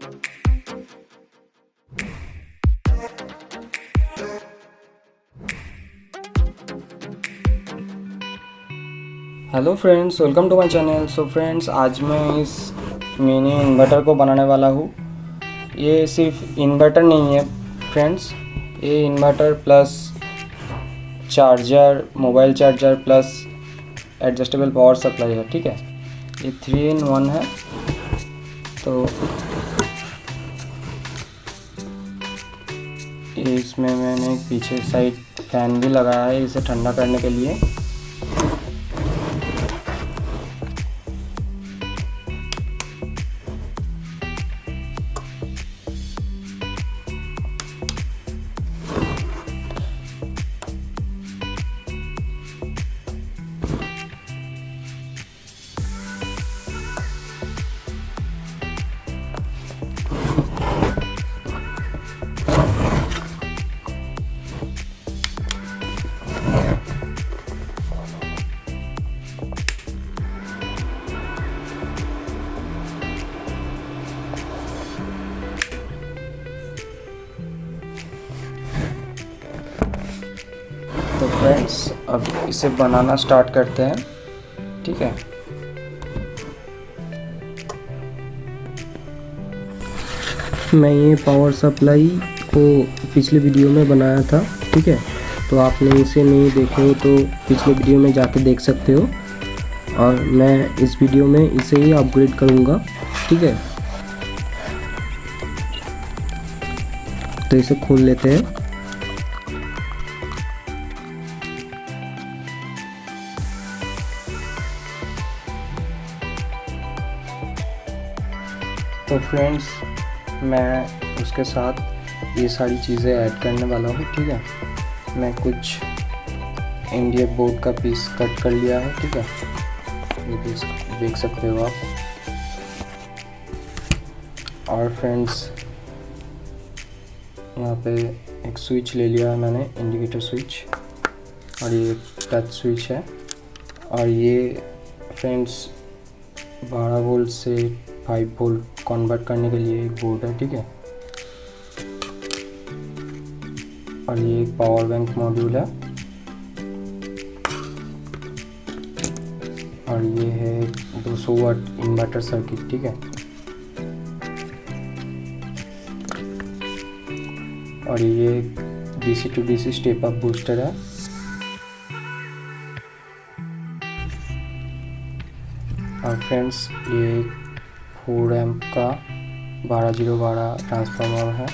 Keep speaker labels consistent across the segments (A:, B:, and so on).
A: Hello friends, welcome to my channel. So friends, आज मैं इस मिनी इन्वर्टर को बनाने वाला हूँ। ये सिर्फ इन्वर्टर नहीं है फ्रेंड्स, ये inverter plus charger, mobile charger plus adjustable power supply है। ठीक है, ये 3 in 1 है। तो इसमें मैंने पीछे साइड फैन भी लगाया है इसे ठंडा करने के लिए। तो फ्रेंड्स, अब इसे बनाना स्टार्ट करते हैं। ठीक है, मैं ये पावर सप्लाई को पिछले वीडियो में बनाया था। ठीक है, तो आपने इसे नहीं देखे हो तो पिछले वीडियो में जाके देख सकते हो। और मैं इस वीडियो में इसे ही अपग्रेड करूँगा। ठीक है, तो इसे खोल लेते हैं। तो फ्रेंड्स, मैं उसके साथ ये सारी चीज़ें ऐड करने वाला हूँ। ठीक है, मैं कुछ इंडिया बोर्ड का पीस कट कर लिया है। ठीक है, ये पीस देख सकते हो आप। और फ्रेंड्स, यहाँ पे एक स्विच ले लिया है मैंने, इंडिकेटर स्विच, और ये टच स्विच है। और ये फ्रेंड्स 12 वोल्ट से 5 वोल्ट कन्वर्ट करने के लिए एक बोर्ड है। ठीक है, और ये एक पावर बैंक मॉड्यूल है। और ये है 200 वाट इन्वर्टर सर्किट। ठीक है, और ये DC to DC step up booster है। और फ्रेंड्स, ये 4 एम्प का 12012 ट्रांसफार्मर है।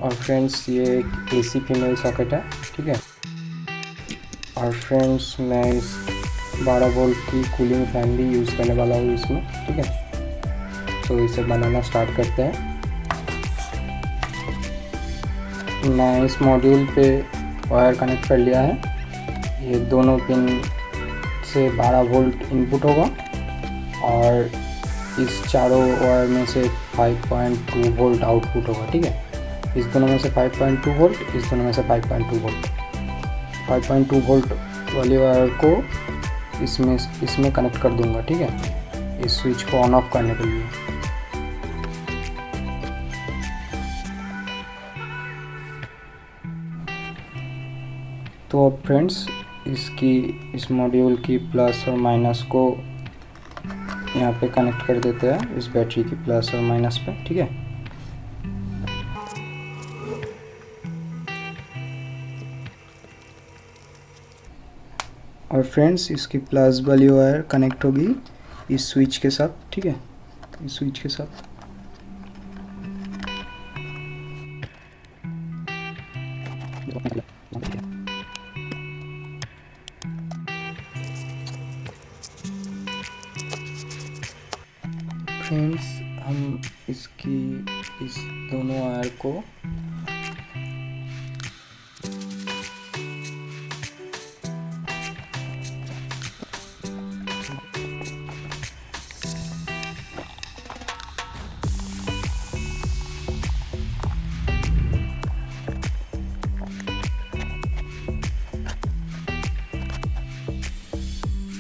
A: और फ्रेंड्स, ये एक एसी फीमेल सॉकेट है। ठीक है, और फ्रेंड्स, मैं इस 12 वोल्ट की कूलिंग फैन भी यूज़ करने वाला हूँ इसमें। ठीक है, तो इसे बनाना स्टार्ट करते हैं। मैं इस मॉड्यूल पे वायर कनेक्ट कर लिया है। ये दोनों पिन से 12 वोल्ट इनपुट होगा और इस चारों वायर में से 5.2 वोल्ट आउटपुट होगा। ठीक है, इस दोनों में से 5.2 वोल्ट, इस दोनों में से 5.2 वोल्ट। 5.2 वोल्ट वाले वायर को इसमें कनेक्ट कर दूंगा। ठीक है, इस स्विच को ऑन ऑफ करने के लिए। तो अब फ्रेंड्स, इस मॉड्यूल की प्लस और माइनस को यहाँ पे कनेक्ट कर देते हैं, इस बैटरी की प्लस और माइनस पे। ठीक है, और फ्रेंड्स, इसकी प्लस वाली वायर कनेक्ट होगी इस स्विच के साथ। ठीक है, इस स्विच के साथ। फ्रेंड्स, हम इस दोनों वायर को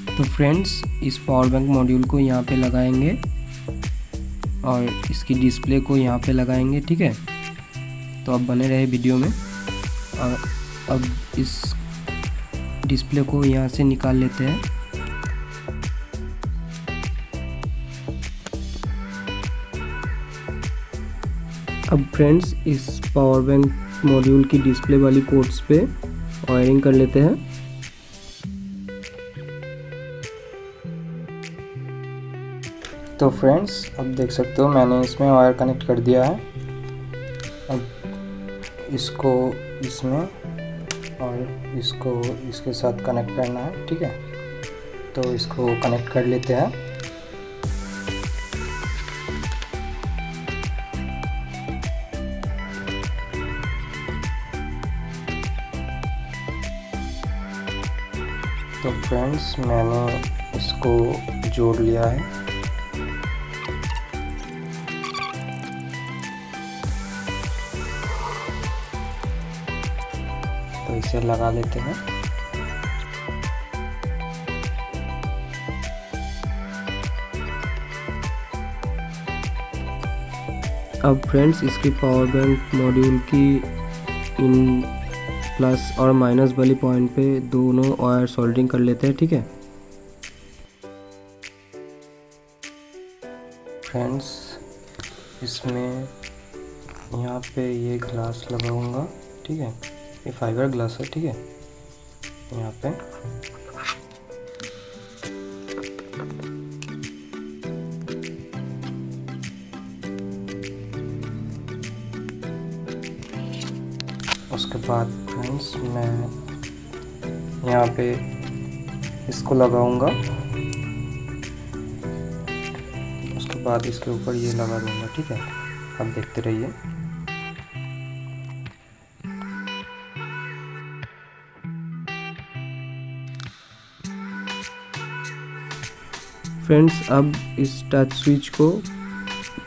A: तो फ्रेंड्स, इस पावर बैंक मॉड्यूल को यहाँ पे लगाएंगे और इसकी डिस्प्ले को यहाँ पे लगाएंगे, ठीक है। तो अब बने रहे वीडियो में। और अब इस डिस्प्ले को यहाँ से निकाल लेते हैं। अब फ्रेंड्स इस पावर बैंक मॉड्यूल की डिस्प्ले वाली पोर्ट्स पे वायरिंग कर लेते हैं। तो फ्रेंड्स अब देख सकते हो मैंने इसमें वायर कनेक्ट कर दिया है। अब इसको इसमें और इसको इसके साथ कनेक्ट करना है, ठीक है। तो इसको कनेक्ट कर लेते हैं। तो फ्रेंड्स मैंने इसको जोड़ लिया है। तो इसे लगा लेते हैं। अब फ्रेंड्स इसकी पावर बैंक मॉड्यूल की इन प्लस और माइनस वाली पॉइंट पे दोनों वायर सोल्डरिंग कर लेते हैं, ठीक है। फ्रेंड्स इसमें यहाँ पे ये ग्लास लगाऊंगा, ठीक है। ये फाइबर ग्लास है, ठीक है। यहाँ पे उसके बाद फ्रेंड्स मैं यहाँ पे इसको लगाऊंगा। उसके बाद इसके ऊपर ये लगा दूंगा, ठीक है। अब देखते रहिए। फ्रेंड्स अब इस टच स्विच को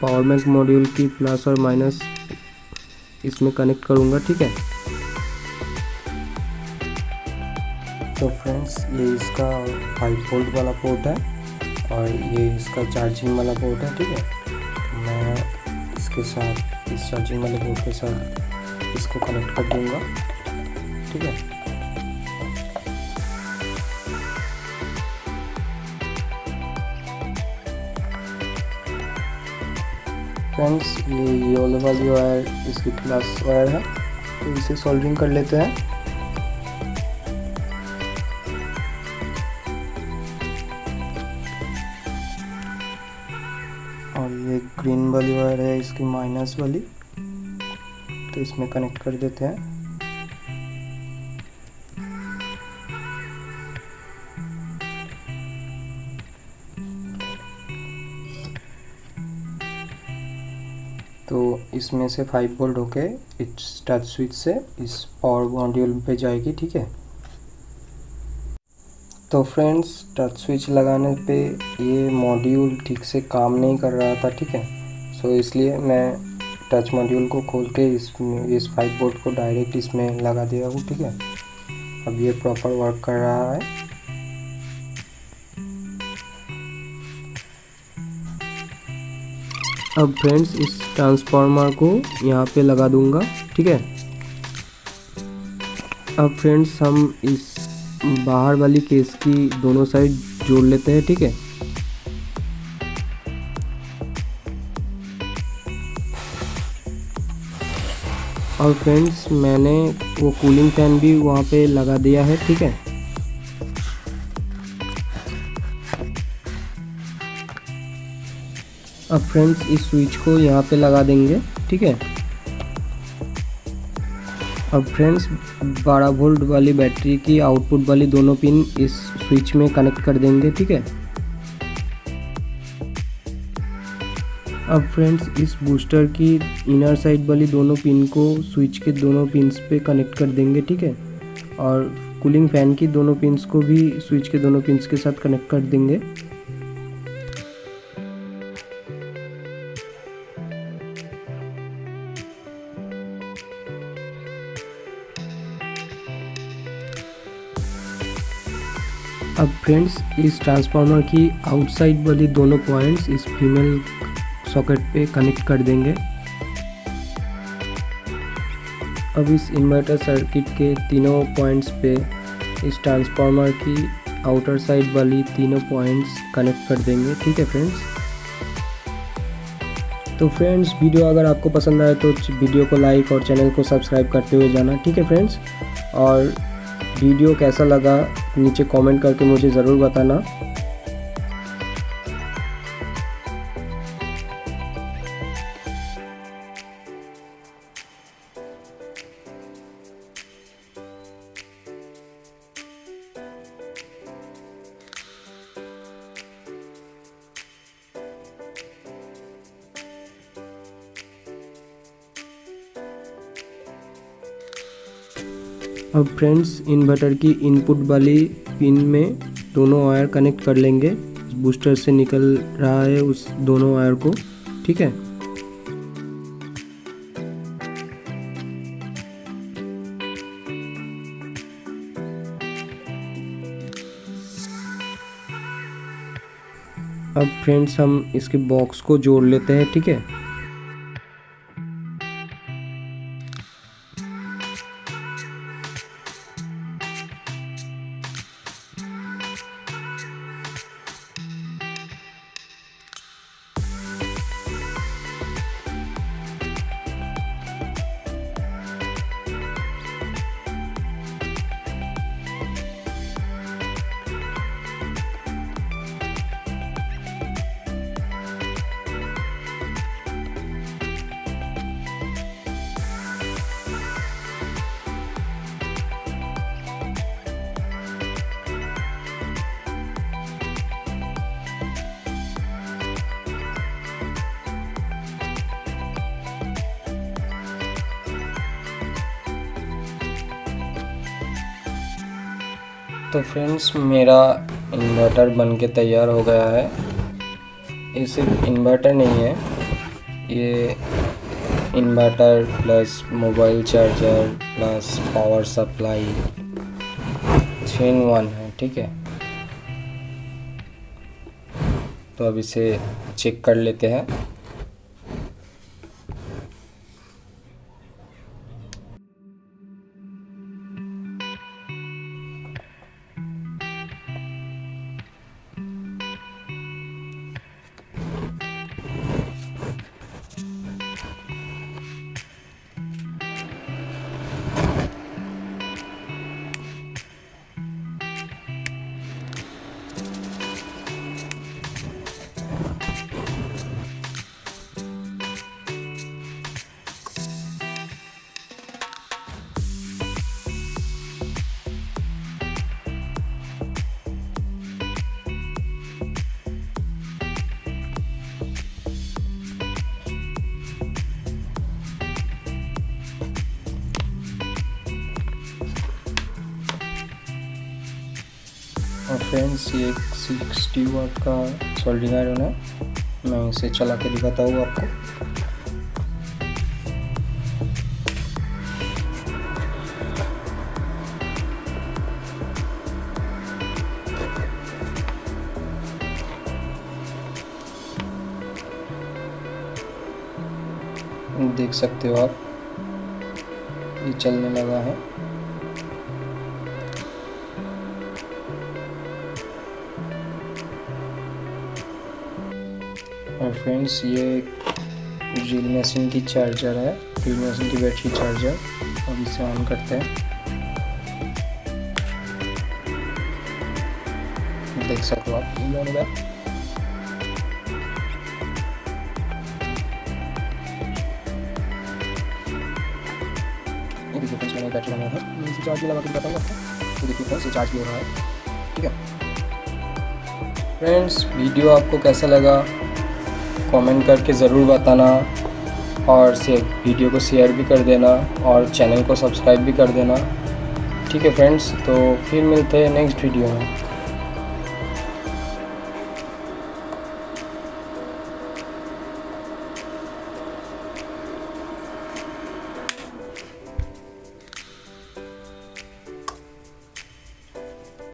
A: पावर बैंक मॉड्यूल की प्लस और माइनस इसमें कनेक्ट करूँगा, ठीक है। तो फ्रेंड्स ये इसका 5 वोल्ट वाला पोर्ट है और ये इसका चार्जिंग वाला पोर्ट है, ठीक है। तो मैं इसके साथ इस चार्जिंग वाले पोर्ट के साथ इसको कनेक्ट कर दूँगा, ठीक है। फ्रेंड्स ये येलो वाली वायर इसकी प्लस वायर है, तो इसे सोल्डरिंग कर लेते हैं। और ये ग्रीन वाली वायर है इसकी माइनस वाली, तो इसमें कनेक्ट कर देते हैं। तो इसमें से 5 वोल्ट होके इस टच स्विच से इस पावर मॉड्यूल पे जाएगी, ठीक है। तो फ्रेंड्स टच स्विच लगाने पे ये मॉड्यूल ठीक से काम नहीं कर रहा था, ठीक है। सो इसलिए मैं टच मॉड्यूल को खोल के इसमें इस 5 वोल्ट को डायरेक्ट इसमें लगा दिया हूँ, ठीक है। अब ये प्रॉपर वर्क कर रहा है। अब फ्रेंड्स इस ट्रांसफार्मर को यहाँ पे लगा दूंगा, ठीक है। अब फ्रेंड्स हम इस बाहर वाली केस की दोनों साइड जोड़ लेते हैं, ठीक है। और फ्रेंड्स मैंने वो कूलिंग फैन भी वहाँ पे लगा दिया है, ठीक है। अब फ्रेंड्स इस स्विच को यहाँ पे लगा देंगे, ठीक है। अब फ्रेंड्स 12 वोल्ट वाली बैटरी की आउटपुट वाली दोनों पिन इस स्विच में कनेक्ट कर देंगे, ठीक है। अब फ्रेंड्स इस बूस्टर की इनर साइड वाली दोनों पिन को स्विच के दोनों पिन्स पे कनेक्ट कर देंगे, ठीक है। और कूलिंग फैन की दोनों पिन्स को भी स्विच के दोनों पिन्स के साथ कनेक्ट कर देंगे। अब फ्रेंड्स इस ट्रांसफार्मर की आउटसाइड वाली दोनों पॉइंट्स इस फीमेल सॉकेट पे कनेक्ट कर देंगे। अब इस इन्वर्टर सर्किट के तीनों पॉइंट्स पे इस ट्रांसफार्मर की आउटर साइड वाली तीनों पॉइंट्स कनेक्ट कर देंगे। ठीक है फ्रेंड्स। तो फ्रेंड्स, वीडियो अगर आपको पसंद आए तो वीडियो को लाइक और चैनल को सब्सक्राइब करते हुए जाना। ठीक है फ्रेंड्स। और वीडियो कैसा लगा नीचे कमेंट करके मुझे ज़रूर बताना। अब फ्रेंड्स, इन्वर्टर की इनपुट वाली पिन में दोनों वायर कनेक्ट कर लेंगे। बूस्टर से निकल रहा है उस दोनों वायर को। ठीक है। अब फ्रेंड्स, हम इसके बॉक्स को जोड़ लेते हैं। ठीक है। तो फ्रेंड्स, मेरा इन्वर्टर बन के तैयार हो गया है। ये सिर्फ इन्वर्टर नहीं है, ये inverter plus mobile charger plus power supply 3-in-1 है। ठीक है। तो अब इसे चेक कर लेते हैं। और फ्रेंड्स, ये एक 60 वाट का सोल्डरिंग आयरन है। मैं इसे चला के दिखाता हूँ आपको। देख सकते हो आप, ये चलने लगा है। और फ्रेंड्स, ये ड्रिल मशीन की चार्जर है, ड्रिल मशीन की बैटरी चार्जर। अब इसे ऑन करते हैं। देख सकते हो आप, ये ऑन हो गया। ये देखिए फ्रेंड्स, मैंने बैटरी लगा है। मैं इसे चार्ज में लगा के बताऊंगा आपको। ये देखिए फ्रेंड्स, ये चार्ज भी हो रहा है। ठीक है फ्रेंड्स, वीडियो आपको कैसा लगा कमेंट करके ज़रूर बताना, और वीडियो को शेयर भी कर देना और चैनल को सब्सक्राइब भी कर देना। ठीक है फ्रेंड्स, तो फिर मिलते हैं नेक्स्ट वीडियो में।